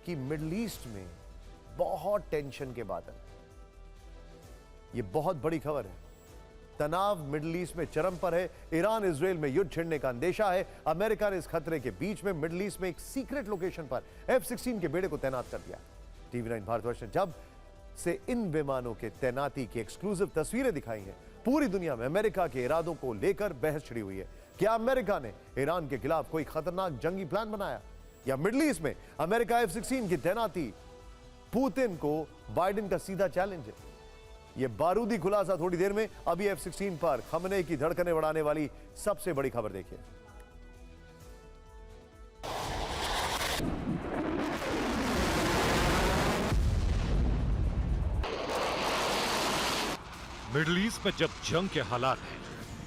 कि middle east में बहुत टेंशन के बादल। यह बहुत बड़ी खबर है। तनाव मिडिल ईस्ट में चरम पर है। ईरान इजराइल में युद्ध छिड़ने का अंदेशा है। अमेरिका ने इस खतरे के बीच में मिडिल ईस्ट में एक सीक्रेट लोकेशन पर F-16 के बेड़े को तैनात कर दिया। TV9 भारतवर्ष ने जब से इन विमानों के तैनाती की एक्सक्लूसिव तस्वीरें दिखाई हैं, पूरी दुनिया में अमेरिका के इरादों को लेकर बहस छिड़ी हुई है। क्या अमेरिका ने ईरान के खिलाफ कोई खतरनाक जंगी प्लान बनाया, या मिडिल ईस्ट में अमेरिका F-16 की तैनाती पुतिन को बाइडेन का सीधा चैलेंज है? यह बारूदी खुलासा थोड़ी देर में। अभी F-16 पर खमने की धड़कनें बढ़ाने वाली सबसे बड़ी खबर देखिए। मिडिल ईस्ट में जब जंग के हालात हैं,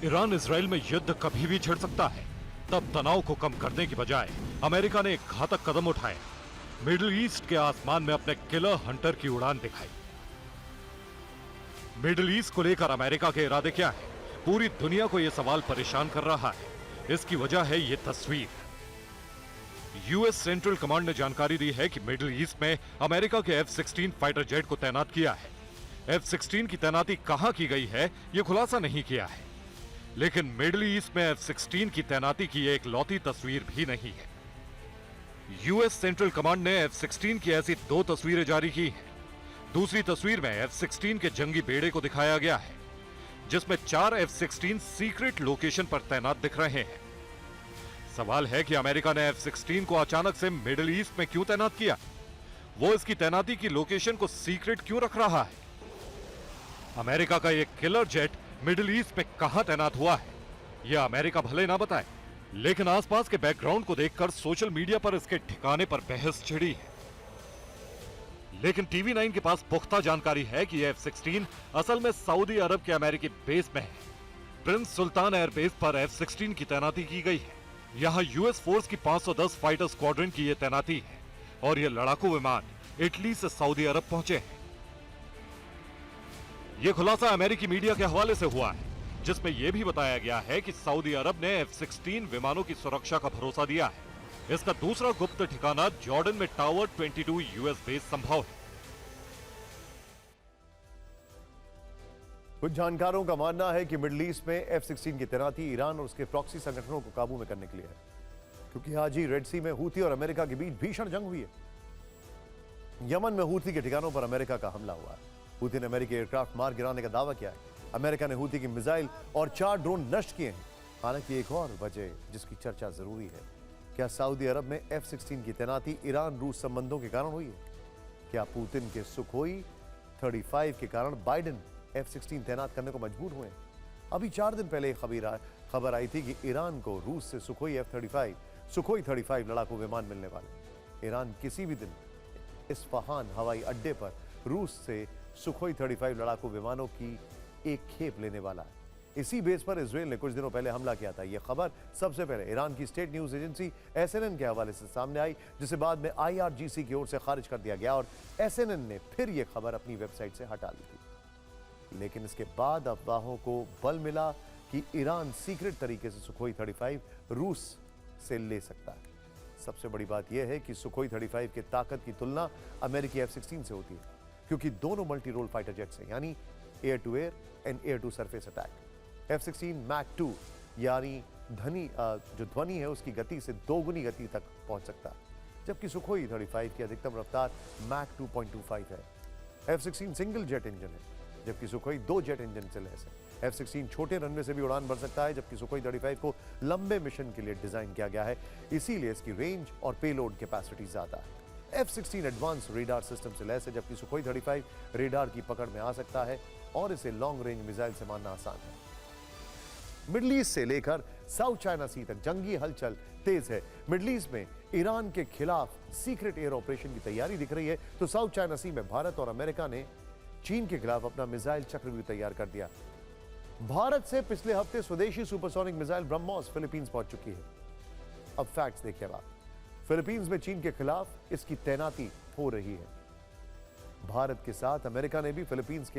ईरान इजराइल में युद्ध कभी भी छिड़ सकता है। तब तनाव को कम करने की बजाय अमेरिका ने एक घातक कदम उठाया। मिडिल ईस्ट के आसमान में अपने किलर हंटर की उड़ान दिखाई। मिडिल ईस्ट को लेकर अमेरिका के इरादे क्या है? पूरी दुनिया को यह सवाल परेशान कर रहा है। इसकी वजह है ये तस्वीर। यूएस सेंट्रल कमांड ने जानकारी दी है कि मिडिल ईस्ट में अमेरिका के F-16 फाइटर जेट को तैनात किया है। F-16 की तैनाती कहां की गई है, यह खुलासा नहीं किया है। लेकिन मिडिल ईस्ट में F-16 की तैनाती की एक लौती तस्वीर भी नहीं है। यूएस सेंट्रल कमांड ने F-16 की ऐसी 2 तस्वीरें जारी की हैं। दूसरी तस्वीर में F-16 के जंगी बेड़े को दिखाया गया है, जिसमें 4 F-16 सीक्रेट लोकेशन पर तैनात दिख रहे हैं। सवाल है कि अमेरिका ने F-16 को अचानक से मिडिल ईस्ट में क्यों तैनात किया? वो इसकी तैनाती की लोकेशन को सीक्रेट क्यों रख रहा है? अमेरिका का यह किलर जेट मिडिल ईस्ट में कहां तैनात हुआ है, यह अमेरिका भले ना बताए, लेकिन आसपास के बैकग्राउंड को देखकर सोशल मीडिया पर इसके ठिकाने पर बहस छिड़ी है। लेकिन TV9 के पास पुख्ता जानकारी है कि यह F-16 असल में सऊदी अरब के अमेरिकी बेस में है। प्रिंस सुल्तान एयरबेस पर F-16 की तैनाती की गई है। यहां यूएस फोर्स की 510 फाइटर स्क्वाड्रन की यह तैनाती है और यह लड़ाकू विमान इटली से सऊदी अरब पहुंचे हैं। यह खुलासा अमेरिकी मीडिया के हवाले से हुआ है, जिसमें यह भी बताया गया है कि सऊदी अरब ने F-16 विमानों की सुरक्षा का भरोसा दिया है। इसका दूसरा गुप्त ठिकाना जॉर्डन में टावर 22 यूएस बेस संभव है। कुछ जानकारों का मानना है कि मिडिल ईस्ट में F-16 की तैनाती ईरान और उसके प्रॉक्सी संगठनों को काबू में करने के लिए है, क्योंकि आज ही रेड सी में हूथी और अमेरिका के बीच भीषण जंग हुई है। यमन में हूथी के ठिकानों पर अमेरिका का हमला हुआ है। हूथी ने अमेरिकी एयरक्राफ्ट मार गिराने का दावा किया है। अमेरिका ने हूथी की मिसाइल और 4 ड्रोन नष्ट किए हैं। हालांकि एक और वजह जिसकी चर्चा जरूरी है, क्या सऊदी अरब में F-16 की तैनाती ईरान रूस संबंधों के कारण हुई है? क्या पुतिन के सुखोई 35 के कारण बाइडेन F-16 तैनात करने को मजबूर हुए? अभी 4 दिन पहले खबर आई थी कि ईरान को रूस से सुखोई 35 लड़ाकू विमान मिलने वाले। ईरान किसी भी दिन इस्फहान हवाई अड्डे पर रूस से सुखोई 35 लड़ाकू विमानों की एक खेप लेने वाला है। इसी बेस पर इजराइल ने कुछ दिनों पहले हमला किया था। यह खबर सबसे पहले ईरान की स्टेट न्यूज एजेंसी SNN के हवाले से सामने आई, जिसे बाद में IRGC की ओर से खारिज कर दिया गया और SNN ने फिर यह खबर अपनी वेबसाइट से हटा ली थी। लेकिन इसके बाद अफवाहों को बल मिला कि ईरान सीक्रेट तरीके से सुखोई 35 रूस से ले सकता है। सबसे बड़ी बात यह है कि सुखोई 35 की ताकत की तुलना अमेरिकी F-16 से होती है, क्योंकि दोनों मल्टी रोल फाइटर जेट्स हैं, यानी air to air and air to surface attack. F-16 mach 2 यानी जो ध्वनि है उसकी गति से 2 गुनी गति तक पहुंच सकता है, जबकि सुखोई 35 की अधिकतम रफ्तार मैक 2.25 है। F-16 सिंगल जेट इंजन है, जबकि सुखोई 2 जेट इंजन से लैस है। F-16 छोटे रनवे से भी उड़ान भर सकता है, जबकि सुखोई 35 को लंबे मिशन के लिए डिजाइन किया गया है, इसीलिए इसकी रेंज और पेलोड कैपेसिटी ज्यादा है। F-16 एडवांस रेडार सिस्टम से लैस है, जबकि सुखोई 35 रेडार की पकड़ में आ सकता है और इसे लॉन्ग रेंज मिसाइल से मारना आसान है। मिडिल ईस्ट से लेकर साउथ चाइना सी तक जंगी हलचल तेज है। मिडिल ईस्ट में ईरान के खिलाफ सीक्रेट एयर ऑपरेशन की तैयारी दिख रही है, तो साउथ चाइना सी में भारत और अमेरिका ने चीन के खिलाफ अपना मिसाइल चक्रव्यूह तैयार कर दिया। भारत से पिछले हफ्ते स्वदेशी सुपरसोनिक मिसाइल ब्रह्मोस फिलीपींस पहुंच चुकी है। अब फैक्ट्स देखिए आप। फिलीपींस में चीन के खिलाफ इसकी तैनाती हो रही है। भारत के साथ अमेरिका ने भी फिलीपींस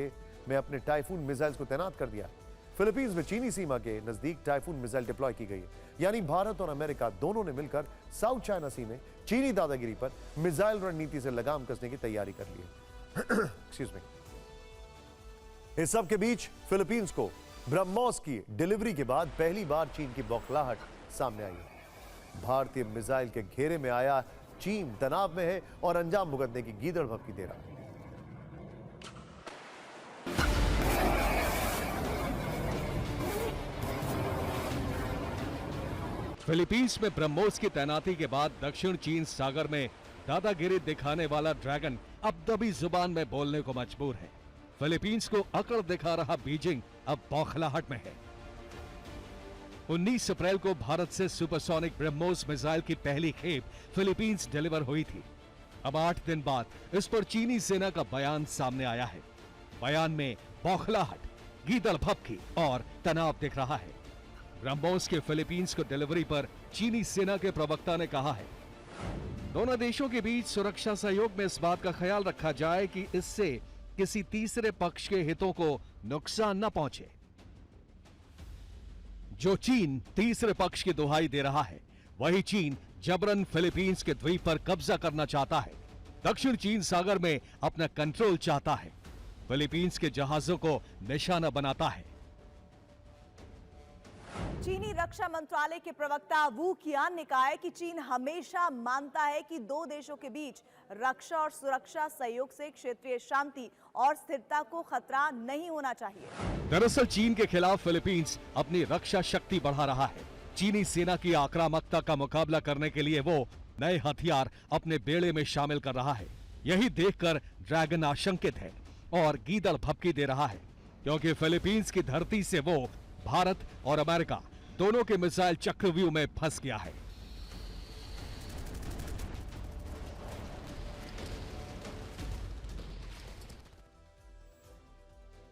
में अपने टाइफून मिसाइल्स को तैनात कर दिया। फिलीपींस में चीनी सीमा के नजदीक टाइफून मिसाइल डिप्लॉय की गई है। यानी भारत और अमेरिका दोनों ने मिलकर साउथ चाइना सी में चीनी दादागिरी पर मिसाइल रणनीति से लगाम कसने की तैयारी कर ली है। Excuse me. इस सब के बीच फिलीपींस को ब्रह्मोस की डिलीवरी के बाद पहली बार चीन की बौखलाहट सामने आई है। भारतीय मिसाइल के घेरे में आया चीन तनाव में है और अंजाम भुगतने की गीदड़ भपकी दे रहा है। फिलीपींस में ब्रह्मोस की तैनाती के बाद दक्षिण चीन सागर में दादागिरी दिखाने वाला ड्रैगन अब दबी जुबान में बोलने को मजबूर है। फिलीपींस को अकड़ दिखा रहा बीजिंग अब बौखलाहट में है। 19 अप्रैल को भारत से सुपरसोनिक ब्रह्मोस मिसाइल की पहली खेप फिलीपींस डिलीवर हुई थी। अब 8 दिन बाद इस पर चीनी सेना का बयान सामने आया है। बयान में बौखलाहट, गीदड़ भपकी और तनाव दिख रहा है। ब्रह्मोस के फिलीपींस को डिलीवरी पर चीनी सेना के प्रवक्ता ने कहा है, दोनों देशों के बीच सुरक्षा सहयोग में इस बात का ख्याल रखा जाए कि इससे किसी तीसरे पक्ष के हितों को नुकसान न पहुंचे। जो चीन तीसरे पक्ष की दुहाई दे रहा है, वही चीन जबरन फिलीपींस के द्वीप पर कब्जा करना चाहता है। दक्षिण चीन सागर में अपना कंट्रोल चाहता है। फिलीपींस के जहाजों को निशाना बनाता है। चीनी रक्षा मंत्रालय के प्रवक्ता वू कियान ने कहा है कि चीन हमेशा मानता है कि दो देशों के बीच रक्षा और सुरक्षा सहयोग से क्षेत्रीय शांति और स्थिरता को खतरा नहीं होना चाहिए। दरअसल चीन के खिलाफ फिलीपींस अपनी रक्षा शक्ति बढ़ा रहा है। चीनी सेना की आक्रामकता का मुकाबला करने के लिए वो नए हथियार अपने बेड़े में शामिल कर रहा है। यही देखकर ड्रैगन आशंकित है और गीदड़ भपकी दे रहा है, क्योंकि फिलीपींस की धरती से वो भारत और अमेरिका दोनों के मिसाइल चक्रव्यूह में फंस गया है।